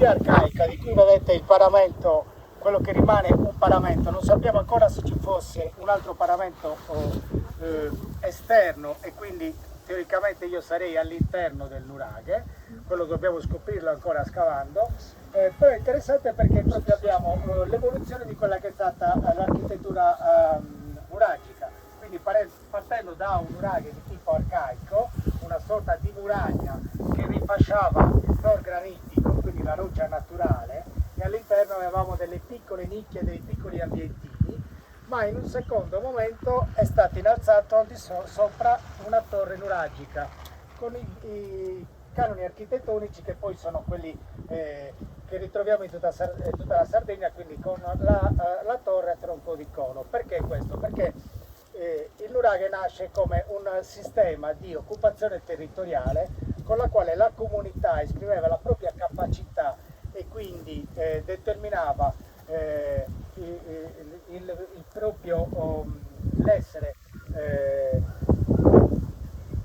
tecnologia arcaica di cui vedete il paramento, quello che rimane un paramento, non sappiamo ancora se ci fosse un altro paramento esterno e quindi teoricamente io sarei all'interno del nuraghe, quello dobbiamo scoprirlo ancora scavando, però è interessante perché proprio abbiamo l'evoluzione di quella che è stata l'architettura nuragica, quindi partendo da un nuraghe di tipo arcaico, una sorta di muraglia che rifasciava il tor granitico, quindi la roccia naturale, e all'interno avevamo delle piccole nicchie, dei piccoli ambientini, ma in un secondo momento è stato innalzato al di sopra una torre nuragica con i canoni architettonici che poi sono quelli che ritroviamo in tutta la Sardegna, quindi con la torre a tronco di cono. Perché questo? Perché il nuraghe nasce come un sistema di occupazione territoriale con la quale la comunità esprimeva la propria capacità e quindi determinava il proprio l'essere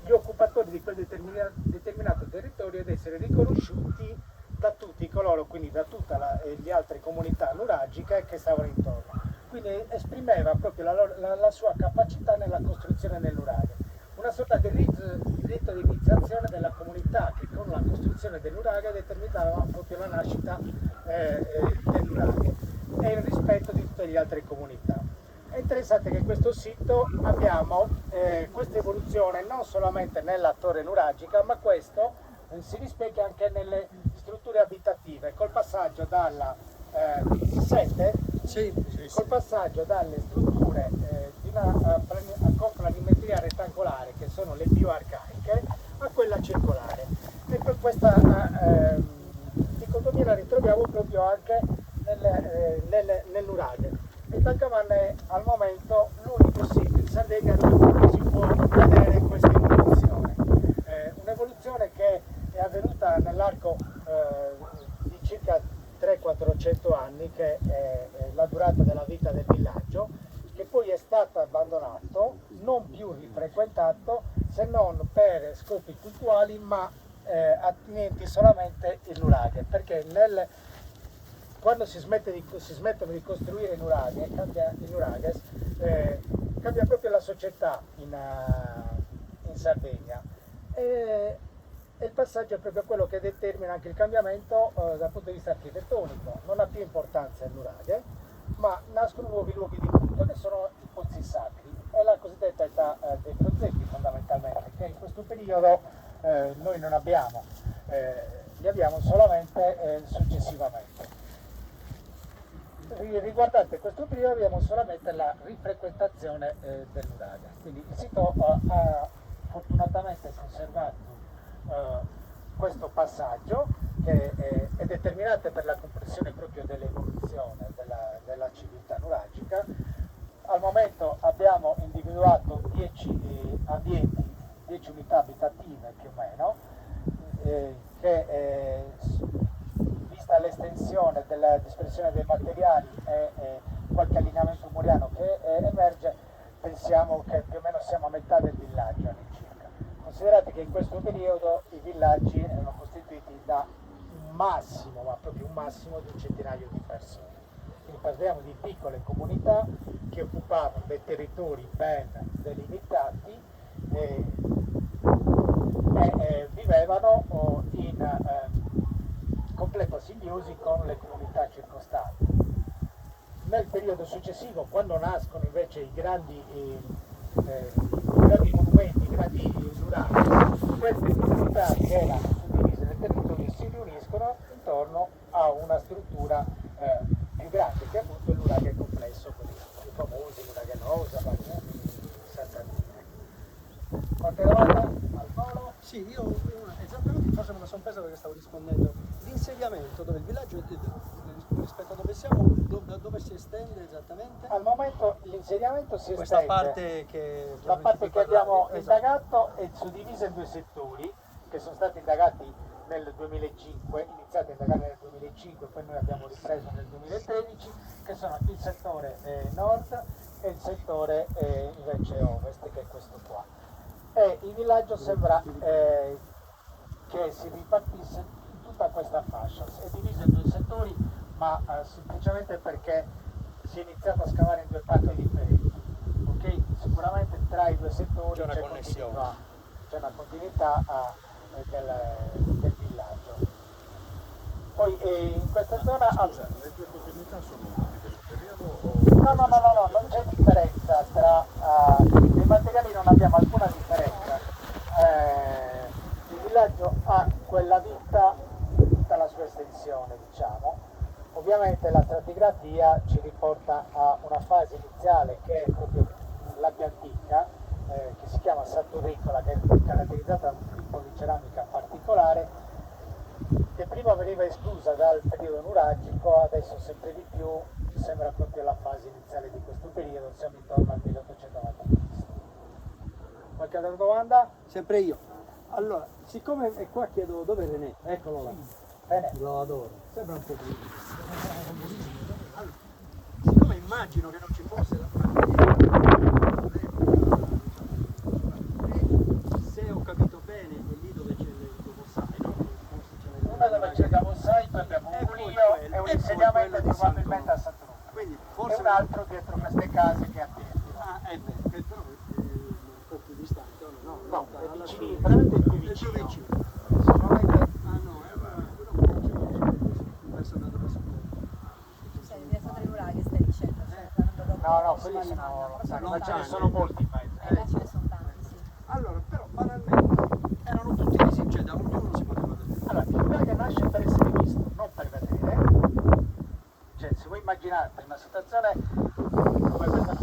gli occupatori di quel determinato territorio ed essere riconosciuti da tutti coloro, quindi da tutte le altre comunità nuragiche che stavano intorno. Quindi esprimeva proprio la sua capacità nella costruzione del nuraghe. Una sorta di rito di iniziazione della comunità che con la costruzione del nuraghe determinava proprio la nascita del nuraghe e il rispetto di tutte le altre comunità. È interessante che in questo sito abbiamo questa evoluzione non solamente nella torre nuragica, ma questo si rispecchia anche nelle strutture abitative, col passaggio dalla col passaggio dalle strutture di una con planimetria rettangolare, che sono le più arcaiche, a quella circolare. E per questa dicotomia la ritroviamo proprio anche nel nuraghe. Il Talcavanne è al momento l'unico sito in Sardegna dove si può vedere questa evoluzione. Un'evoluzione che è avvenuta nell'arco di circa 300-400 anni, che è la durata della vita del villaggio, che poi è stato abbandonato, non più rifrequentato se non per scopi cultuali, ma attinenti solamente il nuraghe, perché quando si smettono di costruire i nuraghe, cambia proprio la società in Sardegna. E il passaggio è proprio quello che determina anche il cambiamento dal punto di vista architettonico. Non ha più importanza il nuraghe, ma nascono nuovi luoghi di culto che sono i pozzi sacri. È la cosiddetta età dei progetti, fondamentalmente, che in questo periodo noi non abbiamo, li abbiamo solamente successivamente. Riguardante questo periodo abbiamo solamente la rifrequentazione del nuraghe, quindi il sito ha fortunatamente conservato questo passaggio che è determinante per la comprensione proprio dell'evoluzione della civiltà nuragica. Al momento abbiamo individuato 10 ambienti, 10 unità abitative più o meno, che vista l'estensione della dispersione dei materiali e qualche allineamento muriano che emerge, pensiamo che più o meno siamo a metà del villaggio all'incirca. Considerate che in questo periodo i villaggi erano costituiti da un massimo, ma proprio un massimo di un centinaio di persone. Quindi parliamo di piccole comunità che occupavano dei territori ben delimitati e vivevano in completa simbiosi con le comunità circostanti. Nel periodo successivo, quando nascono invece i grandi monumenti, i grandi nuraghe, queste comunità che erano suddivise nel territorio si riuniscono intorno a una struttura più grande, che è appunto il nuraghe complesso, quelli più famosi, nuraghe Nosa, Santa Rita. Qualche domanda al volo? Sì, io esattamente, forse me la sono presa perché stavo rispondendo. L'insediamento dove il villaggio rispetto a dove siamo, dove si estende esattamente? Al momento l'insediamento si Questa estende. La parte che abbiamo indagato è suddivisa in due settori che sono stati indagati nel 2005, iniziati a indagare nel 2005, poi noi abbiamo ripreso nel 2013, che sono il settore nord e il settore invece ovest, che è questo qua. E il villaggio sembra che si ripartisse in tutta questa da fascia. È diviso in due settori, ma semplicemente perché si è iniziato a scavare in due parti differenti. Ok? Sicuramente tra i due settori c'è una continuità del villaggio. Poi in questa zona... Scusa, le due continuità sono dello stesso periodo? No, non c'è differenza tra i materiali, non abbiamo alcuna differenza. Il villaggio ha quella vita tutta la sua estensione, diciamo. Ovviamente la stratigrafia ci riporta a una fase iniziale che è proprio la più antica, che si chiama Saturicola, che è caratterizzata da un tipo di ceramica particolare, che prima veniva esclusa dal periodo nuragico, adesso sempre di più sembra proprio la fase iniziale di questo periodo, siamo intorno al 1890 a.C. Qualche altra domanda? Sempre io. Allora, siccome è qua chiedo dove è René? Eccolo là. Bene. Lo adoro. Sembra un po' di... Allora, siccome immagino che non ci fosse la se ho capito bene, è lì dove c'è il Cavosai, no? Una dove c'è il Cavosai, poi abbiamo un mulino e un insediamento probabilmente a Sant'Uno. Quindi E forse un altro dietro queste case che attendi. Ah, è vero, che però è un po' più distante, o no? No, Lontano, è alla vicino, fine. veramente più È più vicino. vicino. Sicuramente Ah no, quello che dicevo, verso andato verso Cioè, il resto del Nuraghe stai dicendo, cioè, andando dopo no, verso quelli la sono Rimagna. lontani, ma ce ne lontani. sono molti in mezzo. Là ce ne sono tanti, sì. Allora, però banalmente erano tutti così, cioè da ognuno si poteva vedere. Allora, il Nuraghe nasce per essere visto, non per vedere. Cioè, se vuoi immaginarti una situazione come questa,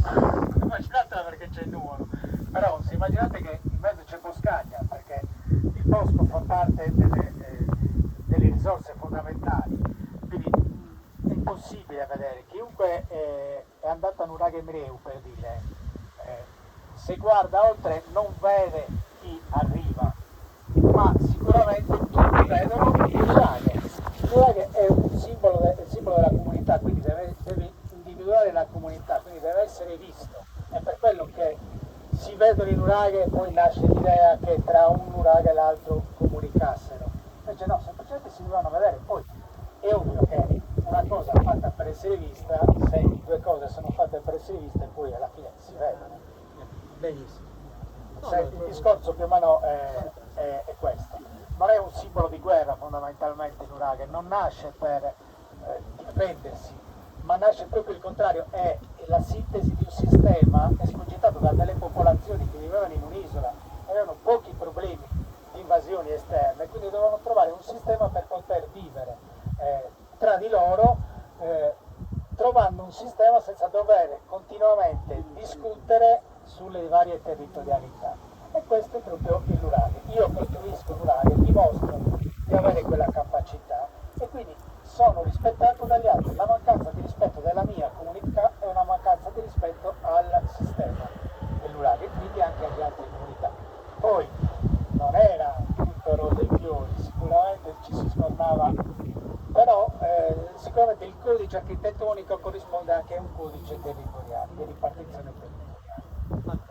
immaginatela perché c'è il nuvolo, però se immaginate che in mezzo c'è boscaglia, perché il bosco fa parte delle risorse fondamentali, quindi è impossibile vedere. Chiunque è andato a Nuraghe Mireu, per dire, se guarda oltre non vede chi arriva, ma sicuramente tutti vedono il Nuraghe. Il Nuraghe è il simbolo della comunità, quindi deve individuare la comunità, quindi deve essere visto. È per quello che si vedono i Nuraghe e poi nasce l'idea che tra un Nuraghe e l'altro comunicassero. Invece no, semplicemente si dovevano vedere. Poi è ovvio che una cosa fatta per essere vista, se due cose sono fatte per essere viste, poi alla fine si vedono. Benissimo. Il discorso più o meno è questo. Non è un simbolo di guerra fondamentalmente il Nuraghe, non nasce per difendersi, ma nasce proprio il contrario, è la sintesi di un sistema escogitato da delle popolazioni che vivevano in un'isola, avevano pochi problemi di invasioni esterne, quindi dovevano trovare un sistema per poter vivere tra di loro, trovando un sistema senza dover continuamente discutere sulle varie territorialità. E questo è proprio il Nuraghe. Io costruisco il Nuraghe, dimostro di avere quella capacità e quindi sono rispettato dagli altri. La mancanza di rispetto della mia comunità è una mancanza di rispetto al sistema del Nuraghe, quindi anche alle altre comunità. Poi non era tutto rose e fiori, sicuramente ci si sfornava, però sicuramente il codice architettonico corrisponde anche a un codice territoriale, di ripartizione territoriale.